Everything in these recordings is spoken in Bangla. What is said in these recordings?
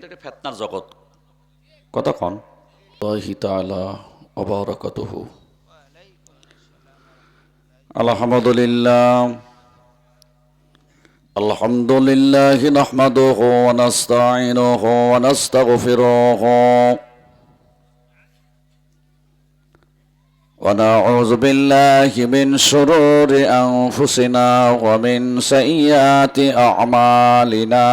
এটা ফিতনার জগৎ কতক্ষণ আল্লাহি তাআলা ওয়া বারাকাতুহু আলহামদুলিল্লাহি নাহমাদুহু ওয়া নাস্তাঈনুহু ওয়া নাস্তাগফিরুহু ওয়া নাউযু বিল্লাহি মিন শুরুরি আনফুসিনা ওয়া মিন সাইয়্যাতি আ'মালিনা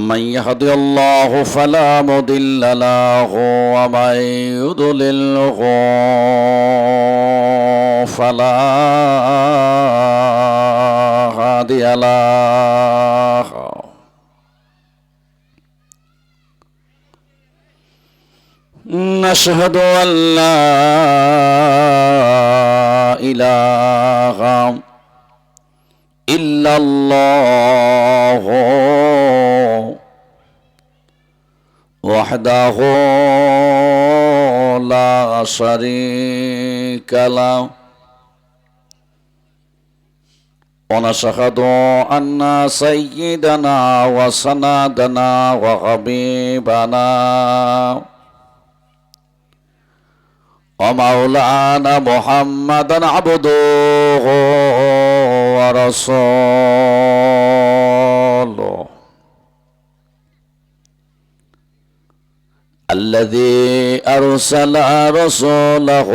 من يهد الله فلا مضل له ومن يضلله فلا هادي له نشهد أن لا إله إلا الله وحده لا شريك له ونشهد أن سيدنا وسندنا وحبيبنا ومولانا محمدا عبده ورسوله الذي أرسل رسوله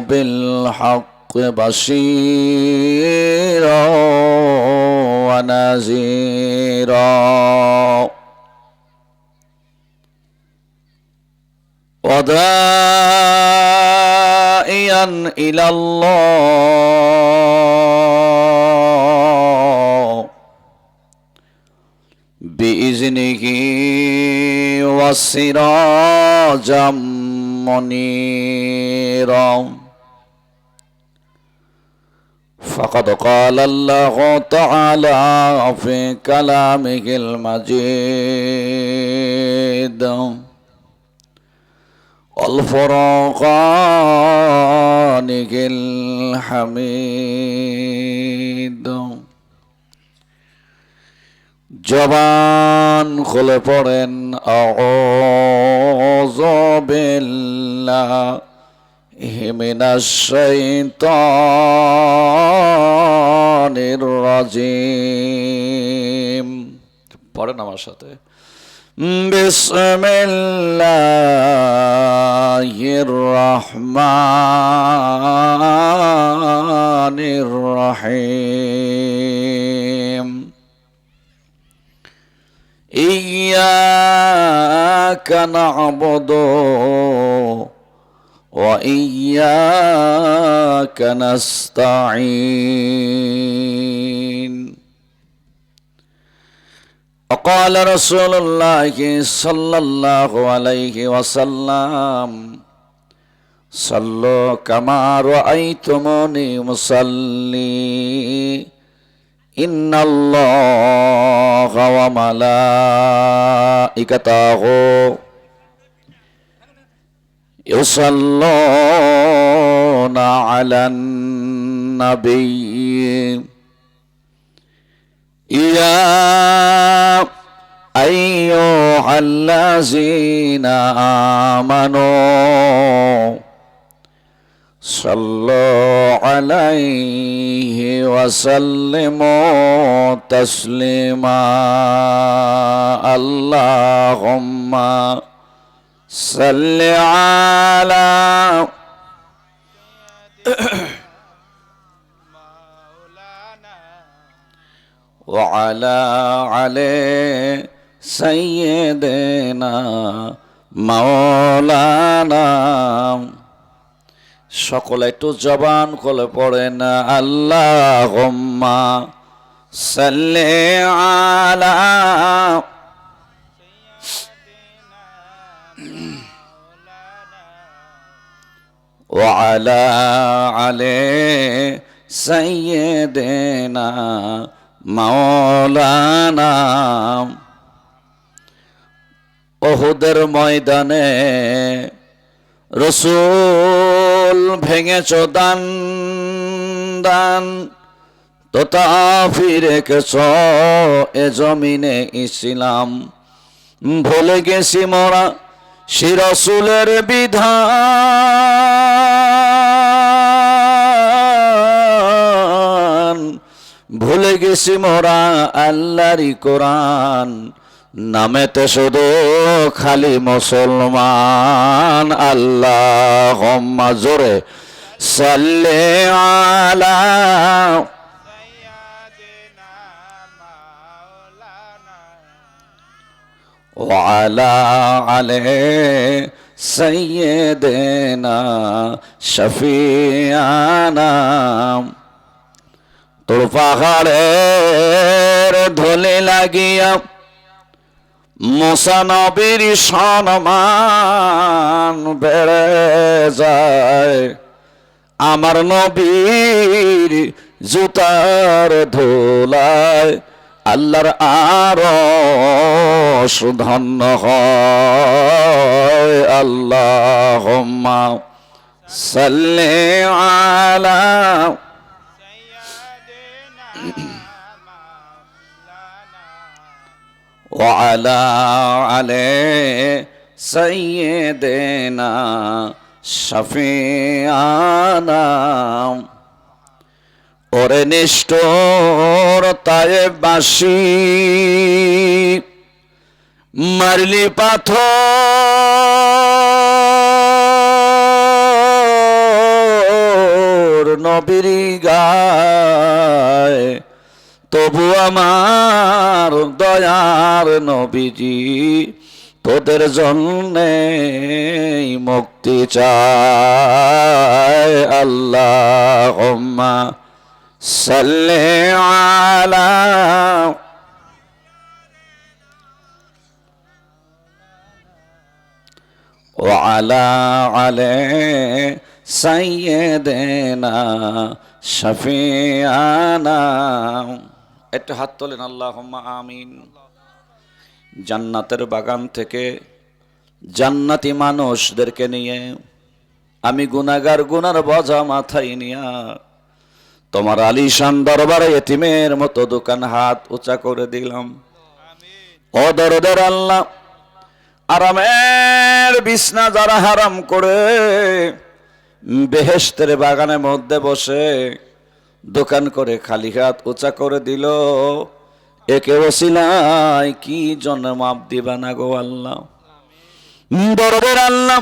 بالحق بشيرا ونذيرا وداعيا إلى الله بإذنه وسراجا منيرا فقد قال الله تعالى في كلامه المجيد والفرقانه الحميد জবান খুলে পড়েন আউযু বিল্লাহি মিনাশ শাইতানির রাজিম। পড়েন আমার সাথে, বিসমিল্লাহির রহমানির রহিম। إياك نعبد وإياك نستعين. وقال رسول الله صلى الله عليه وسلم صلوا كما رأيتموني مصلي إن الله وملائكته يصلون على النبي يا أيها الذين آمنوا صلوا عليه وسلموا تسليما اللهم صل على وعلى علي سيدنا مولانا। সকলে একটু জবান খুলে পড়েন আল্লাহুম্মা সাল্লি আলা ওয়া আলা আলি সাইয়্যিদিনা মাওলানা। উহুদের ময়দানে রসূল ভেঙেছ দান দান তো তা ফিরে গেছ এ জমিনে ইসলাম, ভুলে গেছি মোরা সে রাসূলের বিধান, ভুলে গেছি মোরা আল্লাহরই কোরআন, নামেতে শুধু খালি মুসলমান। আল্লাহুম্মা জোরে সাল্লি আলা ওয়ালা আলে সাইয়্যিদিনা শফিয়ানা। তোর পাহাড়ের ধুলি লাগিয়া মুসা নবীর সম্মান বেড়ে যায়, আমার নবীর জুতার ধুলায় আল্লাহর আরশ ধন্য হয়। আল্লাহুম্মা সাল্লি আলা ওয়ালা আলে সাইয়্যিদিনা শফিয়ানা। ওরে নিষ্ঠুর তায়েববাসী, মারলি পাথর নবীর গায়, তবু আমার দয়ার নবীজি তোদের জন্যে মুক্তি চায়। আল্লাহুম্মা সাল্লি আলা ওয়ালা আলে সাইয়্যিদিনা শফিয়ানা। একটু হাত তোলেন, আল্লাহুম্মা আমিন। জান্নাতের বাগান থেকে জান্নাতি মানুষদেরকে নিয়ে আমি গুনাহগার, গুনার বোঝা মাথায় নিয়া তোমার আলিশান দরবারে এতিমের মতো দোকান হাত উঁচা করে দিলাম। ও দরদের আল্লাহ, আরামের বিছনা যারা হারাম করে বেহেশতের বাগানের মধ্যে বসে দোকান করে খালি হাত উঁচা করে দিল, একে ওসিলায় কি জন্য মাপ দিবা না গো আল্লাহ? দরদের আল্লাহ,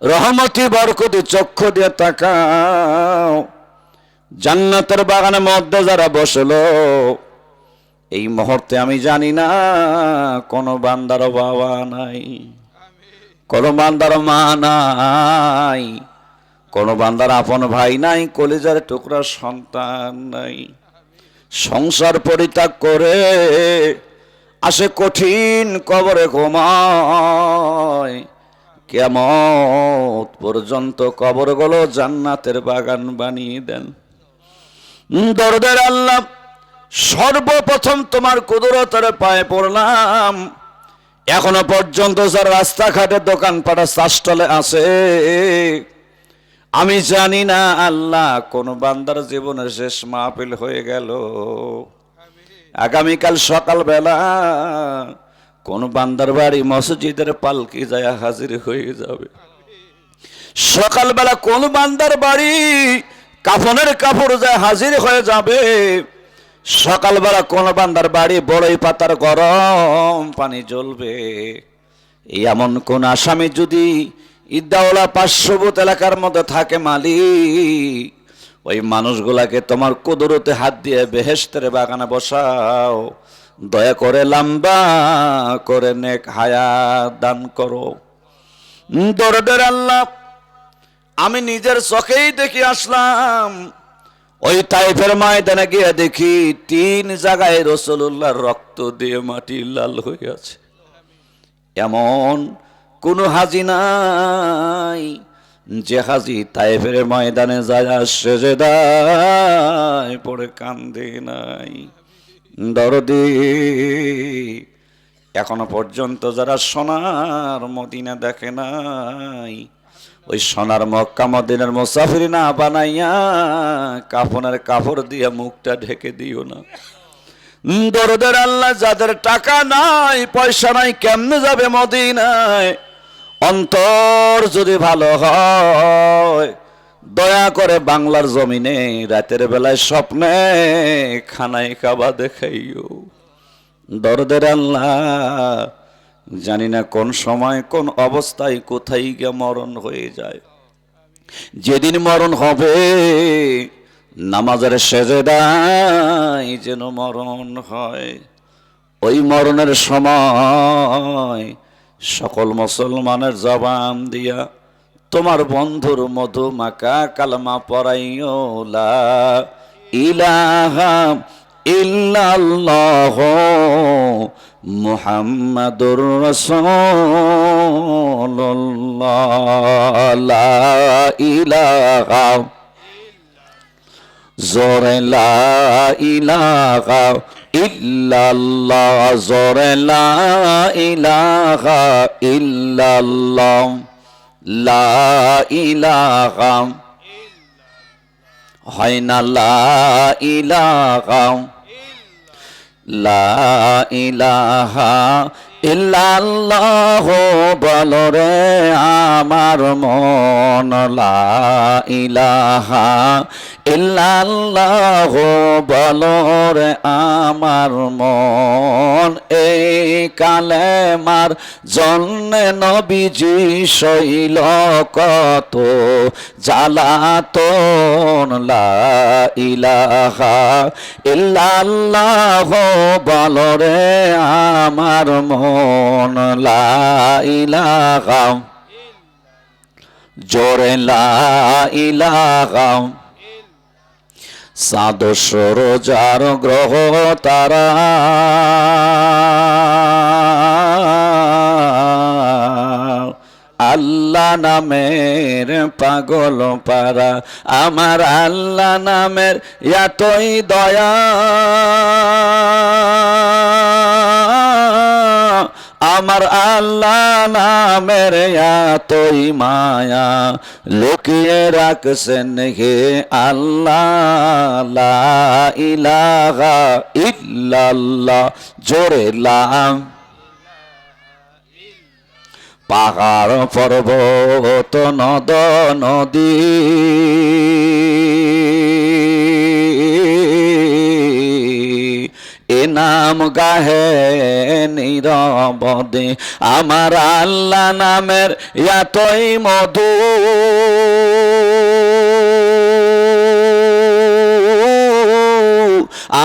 রহমতি বরকতি চক্ষু দিয়ে তাকাও। জান্নাতের বাগানের মধ্যে যারা বসলো, এই মুহূর্তে আমি জানি না কোন বান্দার বাবা নাই, কোন বান্দার মা নাই, কোন বান্দার আপন ভাই নাই, কলিজার টুকরা সন্তান নাই। সংসার পরিত্যাগ করে আসে কঠিন কবরে ঘুমায়, কিয়ামত পর্যন্ত কবরগুলো জান্নাতের বাগান বানিয়ে দেন। দরদের আল্লাহ, সর্বপ্রথম তোমার কুদরতের পায়ে পড়লাম। এখনো পর্যন্ত যারা রাস্তাঘাটে দোকানপাট চাষটলে আছে, আমি জানি না আল্লাহ কোন বান্দার জীবনের শেষ মাহফিল হয়ে গেল। আগামীকাল সকালবেলা কোন বান্দার বাড়ি মসজিদের পালকি যায় হাজির হয়ে যাবে। সকালবেলা কোন বান্দার বাড়ি কাফনের কাপড় যায় হাজির হয়ে যাবে। সকালবেলা কোন বান্দার বাড়ি বড়ই পাতার গরম পানি জ্বলবে। এমন কোন আসামি যদি ইদ্দাওলা 500 বুথ এলাকার মধ্যে থাকে মালিক, ওই মানুষগুলাকে তোমার কুদরতে হাত দিয়ে বেহেশতের বাগানে বসাও। দয়া করে লম্বা করে নেক হায়াত দান করো। দরদের আল্লাহ, আমি নিজের চোখেই দেখে আসলাম। ওই তাইফের ময়দানে গিয়ে দেখি 3 জায়গায় রাসূলুল্লাহর রক্ত দিয়ে মাটি লাল হয়ে আছে। এমন কোন হাজি নাই যে হাজি তাইফের ময়দানে যায় সেজদায় পড়ে কান্দে নাই। দরদি, এখনো পর্যন্ত যারা সোনার মদিনা দেখে নাই, ওই সোনার মক্কা মদিনার মুসাফির না বানাইয়া কাফনের কাপড় দিয়ে মুখটা ঢেকে দিও না। দরদের আল্লাহ, যাদের টাকা নাই পয়সা নাই কেমনে যাবে মদিনায়, অন্তর যদি ভালো হয় দয়া করে বাংলার জমিনে রাতের বেলায় স্বপ্নে খানায় কাবা দেখাইও। দরদের আল্লাহ, জানি না কোন সময় কোন অবস্থায় কোথায় গিয়ে মরণ হয়ে যায়। যেদিন মরণ হবে নামাজের সেজদায় যেন মরণ হয়। ওই মরণের সময় সকল মুসলমানের জবান দিয়া তোমার বন্ধুর মধু মাকা কালমা পড়াইও, লা ইলাহা ইল্লাল্লাহ মুহাম্মাদুর রাসূলুল্লাহ। লা ইলাহা, জোরে লা ইলাহা ইল্লাল্লাহ, জোরে লা ইলাহা ইল্লাল্লাহ, লা ইলাহা হয় না, লা ইলাহা, লা ইলাহা ইল্লাল্লাহ বলো রে আমার মন, লা ইলাহা ইল্লাল্লাহ বলো রে আমার মন। এই কালেমার জন্যে নবীজি সইল কত জ্বালাতন, লা ইলাহা ইল্লাল্লাহ বলো রে আমার মন, লা ইলাহা, জোরে লা ইলাহা। চাঁদ সূরজার গ্রহ তারা আল্লাহ নামের পাগল পারা, আমার আল্লাহ নামের এতই দয়া, আমার আল্লাহ নামের এতই মায়া, লুকিয়ে রাখছেন হে আল্লাহ, লা ইলাহা ইল্লাল্লাহ, জোরে লা। পাহাড় পর্বত নদ নদী এ নাম গাহে নীরবদে, আমার আল্লাহ নামের এতই মধু,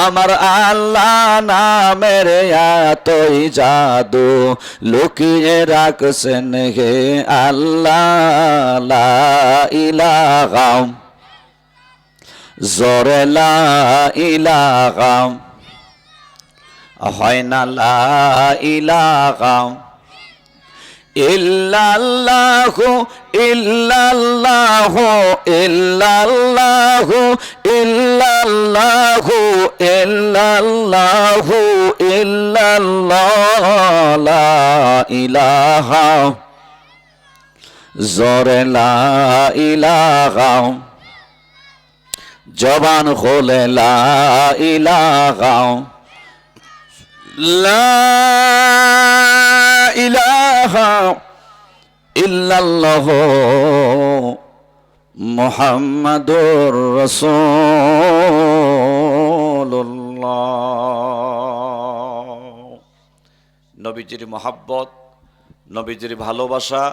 আমার আল্লাহ নামের এতই জাদু, লুকিয়ে রাখছেন হে আল্লাহ, লা ইলাহা, জোরে লা ইলাহা হয় না, লা ইলাহা ইল্লাল্লাহু ইল্লাল্লাহু ইল্লাল্লাহু ইল্লাল্লাহু ইল্লাল্লাহু ইল্লাল্লাহ, লা ইলাহা, জোরে লা ইলাহা, জবান খোলে লা ইলাহা, লা ইলাহা ইল্লাল্লাহ মুহাম্মাদুর রাসূলুল্লাহ। নবীজির মহাব্বত, নবীজির ভালোবাসা,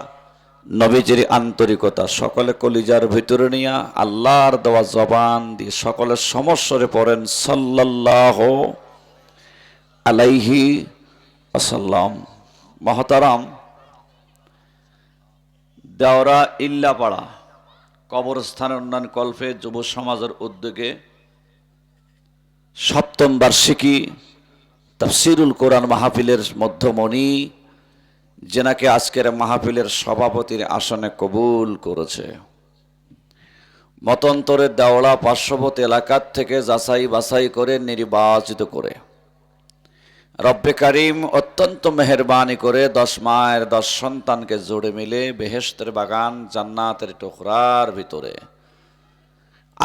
নবীজির আন্তরিকতা সকলে কলিজার ভিতরে নিয়া আল্লাহর দেওয়া জবান দিয়ে সকলের সমস্বরে পড়েন সাল্লাল্লাহু আলাইহি ওয়াসাল্লাম। মহতারাম, দেওরা ইল্লাপাড়া কবরস্থানের উন্নয়ন কল্পে যুব সমাজের উদ্যোগে সপ্তম বার্ষিকী তাফসিরুল কোরআন মাহফিলের মধ্যমণি, যেনাকে আজকের মাহফিলের সভাপতির আসনে কবুল করেছে, মতান্তরের দেওড়া পার্শ্ববর্তী এলাকার থেকে যাচাই বাছাই করে নির্বাচিত করে রব্বে কারিম অত্যন্ত মেহেরবানি করে 10 মায়ের 10 সন্তানকে জোড়ে মিলে বেহেশতের বাগান জান্নাতের টুকরার ভিতরে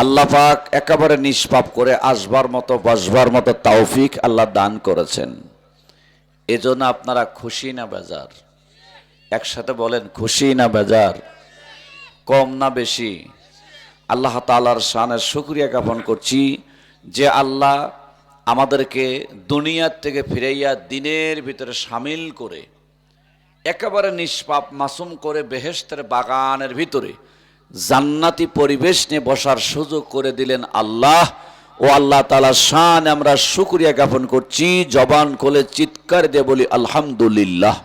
আল্লাহ পাক একেবারে নিষ্পাপ করে আসবার মতো বসবার মতো তৌফিক আল্লাহ দান করেছেন। এজন্য আপনারা খুশি না বেজার? একসাথে বলেন, খুশি না বেজার? কম না বেশি? আল্লাহ তাআলার শানের শুকরিয়া জ্ঞাপন করছি যে আল্লাহ আমাদেরকে দুনিয়ার থেকে ফিরাইয়া দিনের ভিতরে শামিল করে একেবারে নিষ্পাপ মাসুম করে বেহেশতের বাগানের ভিতরে জান্নাতি পরিবেশ নিয়ে বসার সুযোগ করে দিলেন আল্লাহ। ও আল্লাহ তাআলার শান আমরা শুকরিয়া জ্ঞাপন করছি, জবান খুলে চিৎকার দিয়ে বলি আলহামদুলিল্লাহ।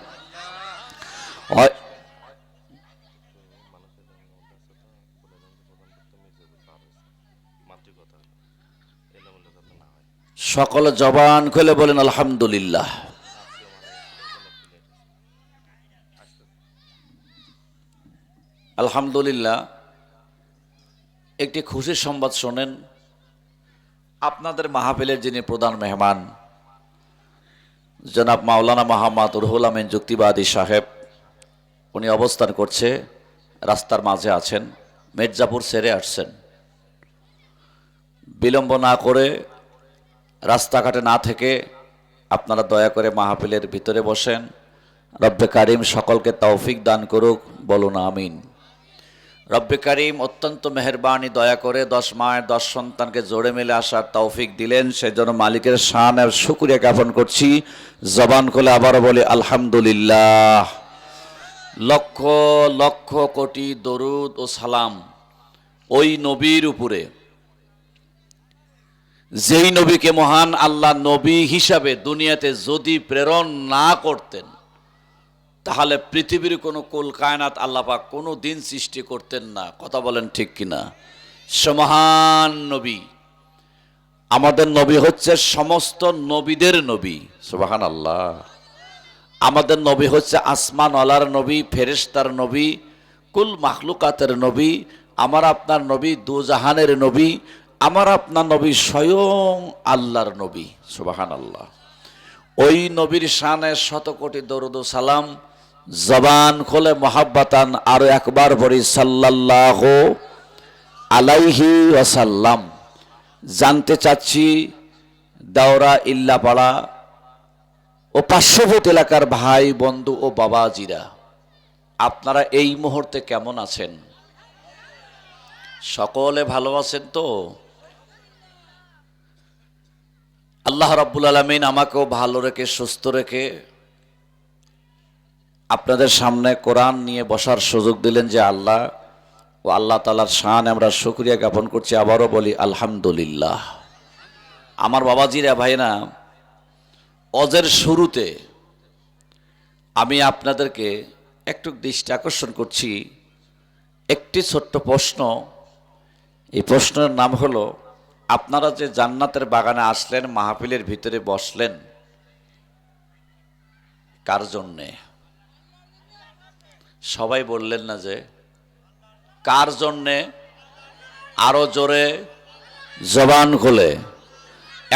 সকলে জবান খুলে বলেন আলহামদুলিল্লাহ। আলহামদুলিল্লাহ। একটি খুশির সংবাদ শোনেন। আপনাদের মাহফিলের যিনি প্রধান মেহমান জনাব মাওলানা মোহাম্মদ রুহুল আমিন যুক্তিবাদী সাহেব, উনি অবস্থান করছে, রাস্তার মাঝে আছেন, মির্জাপুর ছেড়ে আসছেন। বিলম্ব না করে রাস্তাঘাটে না থেকে আপনারা দয়া করে মাহফিলের ভিতরে বসেন। রব্বে কারিম সকলকে তৌফিক দান করুক, বলুন আমিন। রব্বে কারিম অত্যন্ত মেহেরবানি দয়া করে 10 মায়ের 10 সন্তানকে জোড়ে মিলে আসার তৌফিক দিলেন, সেজন্য মালিকের শানের শুকরিয়া জ্ঞাপন করছি। জবান খুলে আবারও বলি আলহামদুলিল্লাহ। লক্ষ লক্ষ কোটি দরুদ ও সালাম ওই নবীর উপরে, যেই নবীকে মহান আল্লাহ নবী হিসাবে দুনিয়াতে যদি প্রেরণ না করতেন তাহলে পৃথিবীর কোনো কুল কায়নাত আল্লাহ পাক কোনো দিন সৃষ্টি করতেন না। কথা বলেন ঠিক কিনা? মহান নবী, আমাদের নবী হচ্ছে সমস্ত নবীদের নবী। সুবহানাল্লাহ। আমাদের নবী হচ্ছে আসমানওয়ালার নবী, ফেরেশতার নবী, কুল মাখলুকাতের নবী। আমার আপনার নবী দুজাহানের নবী, আমার আপনার নবী স্বয়ং আল্লাহর নবী। সুবহানাল্লাহ। ওই নবীর শানে শত কোটি দরুদ ও সালাম। জবান খোলে মোহাব্বতান আরো একবার বলি সাল্লাল্লাহু আলাইহি ওয়াসাল্লাম। জানতে চাচ্ছি দাওরা ইল্লাপাড়া ও পার্শ্ববর্তী এলাকার ভাই বন্ধু ও বাবাজিরা, আপনারা এই মুহূর্তে কেমন আছেন? সকলে ভালো আছেন তো? আল্লাহ রাব্বুল আলামিন আমাকেও ভালো রেখে সুস্থ রেখে আপনাদের সামনে কোরআন নিয়ে বসার সুযোগ দিলেন যে আল্লাহ, ও আল্লাহ তাআলার শান আমরা শুকরিয়া জ্ঞাপন করছি। আবারও বলি আলহামদুলিল্লাহ। আমার বাবাজিরা, ভাইনা, অজের শুরুতে আমি আপনাদেরকে একটু দৃষ্টি আকর্ষণ করছি একটি ছোট্ট প্রশ্ন। এই প্রশ্নের নাম হলো, আপনারা যে জান্নাতের বাগানে আসলেন, মাহফিলের ভিতরে বসলেন, কার জন্যে? সবাই বললেন না যে কার জন্যে? আরো জোরে জবান খুলে।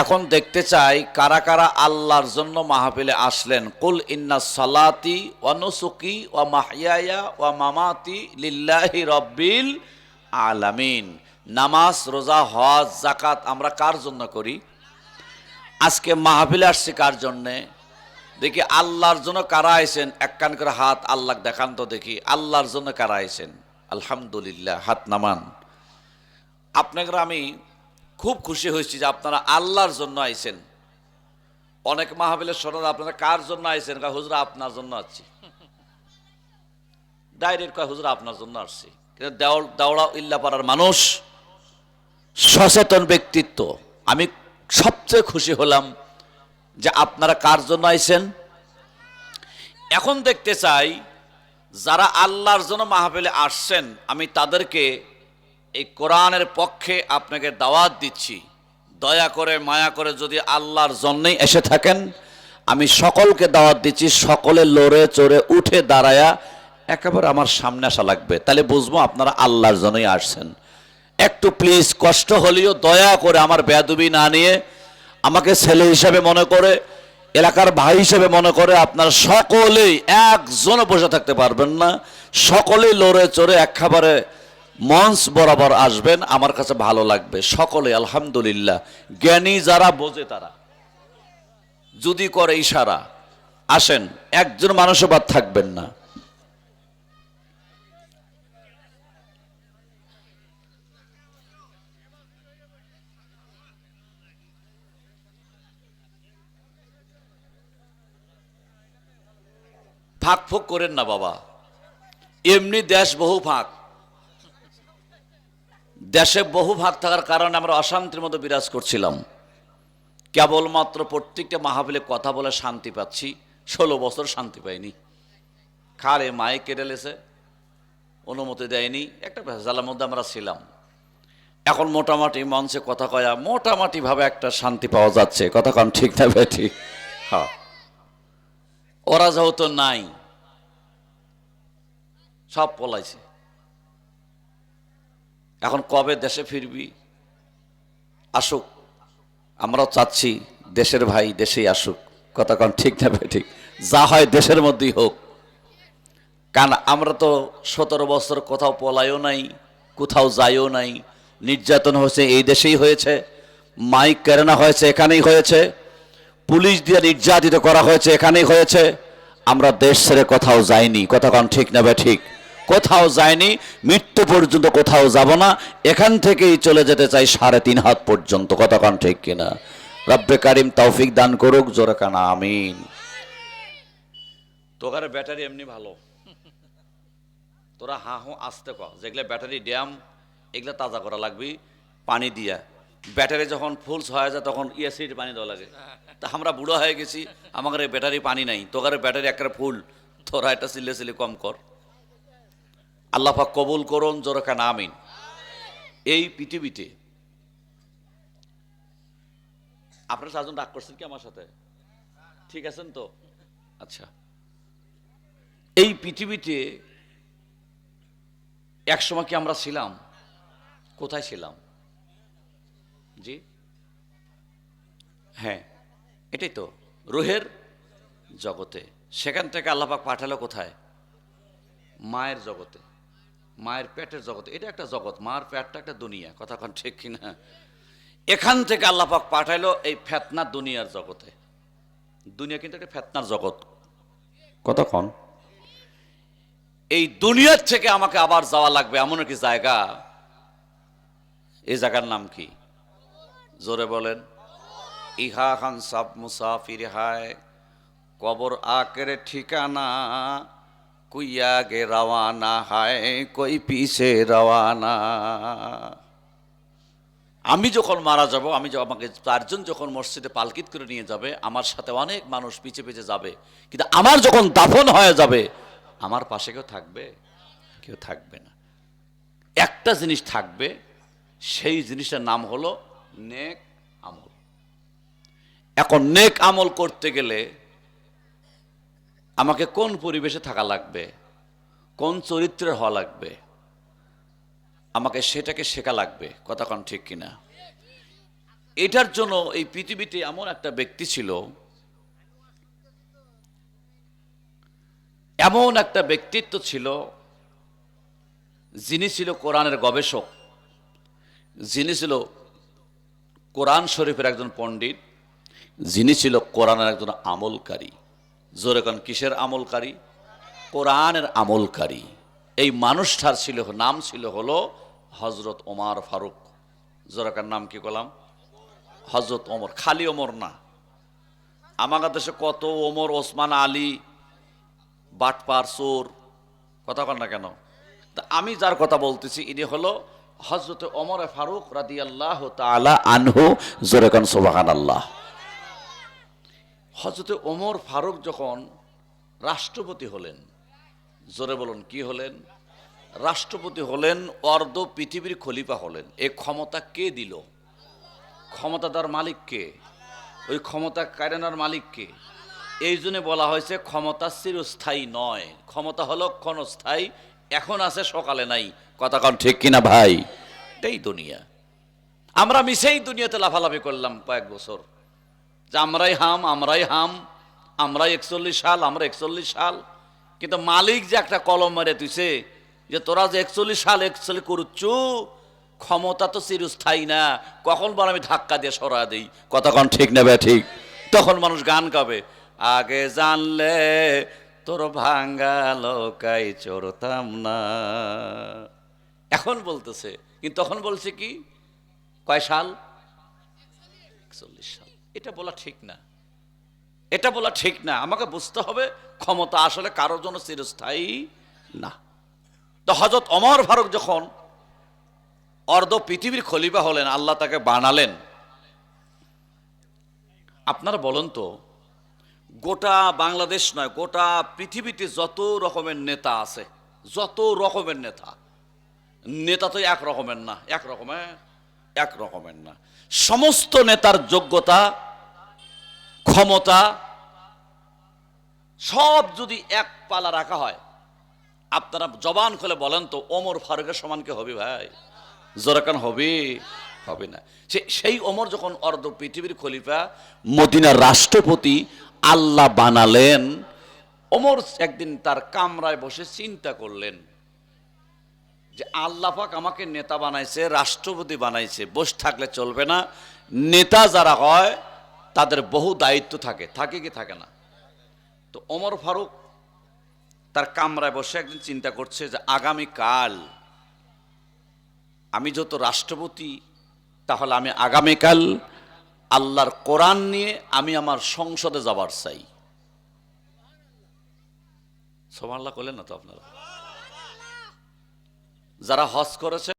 এখন দেখতে চাই কারা কারা আল্লাহর জন্য মাহফিলে আসলেন। কুল ইন্না সালাতি ওয়া নুসুকি ওয়া মাহইয়ায়া ওয়া মামাতি লিল্লাহি রাব্বিল আলামিন। নামাজ, রোজা, হজ, যাকাত আমরা কার জন্য করি? আজকে মাহফিলে আসছে কার জন্যে? দেখি আল্লাহর জন্য কারা আইছেন? এক কান করে হাত আল্লাহ দেখান তো দেখি, আল্লাহর জন্য কারা আইছেন? আলহামদুলিল্লাহ, হাত নামান। আপনাকে আমি খুব খুশি হয়েছি যে আপনারা আল্লাহর জন্য আইছেন। অনেক মাহফিলের শোনেন আপনারা কার জন্য আইছেন? কয় হুজুর আপনার জন্য আসছি। ডাইরেক্ট কয় হুজুর আপনার জন্য আসছি। কিন্তু দাওড়া ইল্লাপাড়ার মানুষ সচেতন ব্যক্তিত্ব। আমি সবচেয়ে খুশি হলাম যে আপনারা কার জন্য আইছেন। এখন দেখতে চাই যারা আল্লাহর জন্য মাহফিলে আসছেন, আমি তাদেরকে এই কোরআনের পক্ষে আপনাকে দাওয়াত দিচ্ছি। দয়া করে মায়া করে যদি আল্লাহর জন্যই এসে থাকেন, আমি সকলকে দাওয়াত দিচ্ছি, সকলে লড়ে চড়ে উঠে দাঁড়ায়া একেবারে আমার সামনে আসা লাগবে, তাহলে বুঝবো আপনারা আল্লাহর জন্যই আসছেন। একটু প্লিজ কষ্ট হলেও দয়া করে আমার বেয়াদবি না নিয়ে, আমাকে ছেলে হিসাবে মনে করে এলাকার ভাই হিসেবে মনে করে আপনার সকলেই একজনও বসে থাকতে পারবেন না, সকলেই লড়ে চড়ে এক খাবারে মঞ্চ বরাবর আসবেন, আমার কাছে ভালো লাগবে। সকলে আলহামদুলিল্লাহ, জ্ঞানী যারা বোঝে তারা যদি করে ইশারা, আসেন, একজন মানুষও বাদ থাকবেন না। ফাঁক ফোক করেন না বাবা, এমনি দেশ বহু ফাঁক, দেশে বহু ভাগ থাকার কারণে আমরা অশান্তির মধ্যে বিরাজ করছিলাম। কেবলমাত্র প্রত্যেকটা মাহফিলে কথা বলে শান্তি পাচ্ছি, 16 বছর শান্তি পাইনি। খালে মাইক কেটে লেছে, অনুমতি দেয়নি, একটা ভেজালের মধ্যে আমরা ছিলাম। এখন মোটামুটি মঞ্চে কথা কয়া মোটামুটি ভাবে একটা শান্তি পাওয়া যাচ্ছে। কথা কন ঠিক না বেঠি? হ্যাঁ, ওরা যেহেতু নাই, সব পলাইছে। এখন কবে দেশে ফিরবি? আসুক, আমরাও চাচ্ছি দেশের ভাই দেশেই আসুক। কথা কন ঠিক না ঠিক? যা হয় দেশের মধ্যেই হোক, কারণ আমরা তো 17 বছর কোথাও পলাইও নাই, কোথাও যাইও নাই। নির্যাতন হয়েছে এই দেশেই হয়েছে, মাইক কেড়ানো হয়েছে এখানেই হয়েছে, পুলিশ দিয়ে নির্যাতিত করা হয়েছে এখানেই হয়েছে। আমরা দেশ ছেড়ে কোথাও যাইনি। কথা কন ঠিক না ঠিক? কোথাও যায়নি, মৃত্যু পর্যন্ত কোথাও যাব না, এখান থেকেই চলে যেতে চাই 3.5 হাত পর্যন্ত। কথা কন ঠিক কিনা? রব্বে কারিম তৌফিক দান করুক, জোরে কানা আমিন। তোকার ব্যাটারি এমনি ভালো, তোরা হা হো আসতে ক, যেগুলো ব্যাটারি ড্যাম এগুলো তাজা করা লাগবে পানি দিয়া। ব্যাটারি যখন ফুল হয়ে যায় তখন ইয়াসিড পানি দেওয়া লাগে। তা আমরা বুড়ো হয়ে গেছি, আমাদের ব্যাটারি পানি নাই, তোকার ব্যাটারি একটা ফুল, তোরা এটা চিল্লে কম কর। আল্লাহ পাক কবুল করুন, জোরে কানা আমিন। এই পৃথিবীতে আপনারা 4 জন রাগ করছেন কি আমার সাথে? ঠিক আছেন তো? আচ্ছা, এই পৃথিবীতে এক সময় কি আমরা ছিলাম? কোথায় ছিলাম? জি হ্যাঁ, এটাই তো রুহের জগতে। সেখান থেকে আল্লাহ পাক পাঠালো কোথায়? মায়ের জগতে, মায়ের পেটের জগতে। এটা একটা জগৎ, মার পেটটা একটা দুনিয়া। কথা কন ঠিক কিনা? এখান থেকে আল্লাহ পাক পাঠাইলো এই ফেতনা দুনিয়ার জগতে। দুনিয়া কিন্তু একটা ফেতনার জগৎ। কথা কন, এই দুনিয়ার থেকে আমাকে আবার যাওয়া লাগবে এমন একটি জায়গা। এই জায়গার নাম কি? জোরে বলেন। ইহা খান সব মুসাফির হায়, কবর আকের ঠিকানা, কুইয়া গে রওয়ানা হায়, কই পিছে রওয়ানা। আমি যখন মারা যাব, আমাকে 4 জন যখন মসজিদে পালকিত করে নিয়ে যাবে, আমার সাথে অনেক মানুষ পিছে পিছে যাবে, কিন্তু আমার যখন দাফন হয়ে যাবে, আমার পাশে কেউ থাকবে? কেউ থাকবে না। একটা জিনিস থাকবে, সেই জিনিসটার নাম হলো নেক আমল। এখন নেক আমল করতে গেলে আমাকে কোন পরিবেশে থাকা লাগবে, কোন চরিত্রের হওয়া লাগবে, আমাকে সেটাকে শেখা লাগবে। কথা কন ঠিক কিনা? এটার জন্য এই পৃথিবীতে এমন একটা ব্যক্তি ছিল, এমন একটা ব্যক্তিত্ব ছিল, যিনি ছিল কোরআনের গবেষক, যিনি ছিল কোরআন শরীফের একজন পণ্ডিত, যিনি ছিল কোরআনের একজন আমলকারী। জোরে কোন কিসের আমলকারী? কোরআনের আমলকারী। এই মানুষটার নাম ছিল হলো হযরত ওমর ফারুক। জোরে নাম কি বললাম? হযরত ওমর। খালি ওমর না, আমাদের দেশে কত ওমর, ওসমান, আলী, বাটপার, চোর। কথা কন না কেন? তা আমি যার কথা বলতেছি ইনি হলো হযরত ওমর ফারুক রাদিয়াল্লাহু তাআলা আনহু। জোরে কোন সুবহানাল্লাহ। হযরত ওমর ফারুক যখন রাষ্ট্রপতি হলেন, জোরে বলুন কি হলেন? রাষ্ট্রপতি হলেন, অর্ধ পৃথিবীর খলিফা হলেন। এই ক্ষমতা কে দিল? ক্ষমতাদার মালিক কে? ওই ক্ষমতা কায়রানার মালিক কে? এই জন্য বলা হয়েছে ক্ষমতা চিরস্থায়ী নয়, ক্ষমতা হলো ক্ষণস্থায়ী। এখন আছে, সকালে নাই। কথা কন ঠিক কিনা ভাই? এটাই দুনিয়া। আমরা মিশেই দুনিয়াতে লাফালাফি করলাম কয়েক বছর, যে আমরাই হাম, আমরাই 41 সাল, আমরা 41 সাল। কিন্তু মালিক যে একটা কলম মেরে তুইছে যে তোরা যে 41 সাল 41 করুচ্ছু, ক্ষমতা তো চিরস্থায়ী না, কখন বল আমি ধাক্কা দিয়ে সরা দিই। কথা কন ঠিক নেবে ঠিক। তখন মানুষ গান গাবে, আগে জানলে তোর ভাঙ্গা লোকাই চড়তাম না। এখন বলতেছে, কিন্তু তখন বলছে কি, কয় সাল? 41 সাল। এটা বলা ঠিক না, এটা বলা ঠিক না। আমাকে বুঝতে হবে ক্ষমতা আসলে কারোর জন্য চিরস্থায়ী না। তো হযরত ওমর ফারুক যখন অর্ধ পৃথিবীর খলিফা হলেন, আল্লাহ তাকে বানালেন, আপনারা বলেন তো, গোটা বাংলাদেশ নয়, গোটা পৃথিবীতে যত রকমের নেতা আছে, যত রকমের নেতা, নেতা তো এক রকমের না, এক রকমের না। সমস্ত নেতার যোগ্যতা, ক্ষমতা সব যদি এক পালা রাখা হয়, আপনারা জবান খুলে বলেন তো ওমর ফারুকের সমান কে হবে ভাই? জোরাকান হবে? হবে না। সেই ওমর যখন অর্ধ পৃথিবীর খলিফা, মদিনার রাষ্ট্রপতি আল্লাহ বানালেন, ওমর একদিন তার কামরায় বসে চিন্তা করলেন যে আল্লাহ পাক আমাকে নেতা বানাইছে, রাষ্ট্রপতি বানাইছে, বসে থাকলে চলবে না। নেতা যারা হয় তাদের বহু দায়িত্ব থাকে, থাকে কি থাকে না? তো ওমর ফারুক তার কামরায় বসে একদিন চিন্তা করছে যে আগামীকাল আমি যত রাষ্ট্রপতি, তাহলে আমি আগামীকাল আল্লাহর কোরআন নিয়ে আমি আমার সংসদে যাবার চাই। সুবহানাল্লাহ বলেন না তো আপনারা? যারা হজ করেছে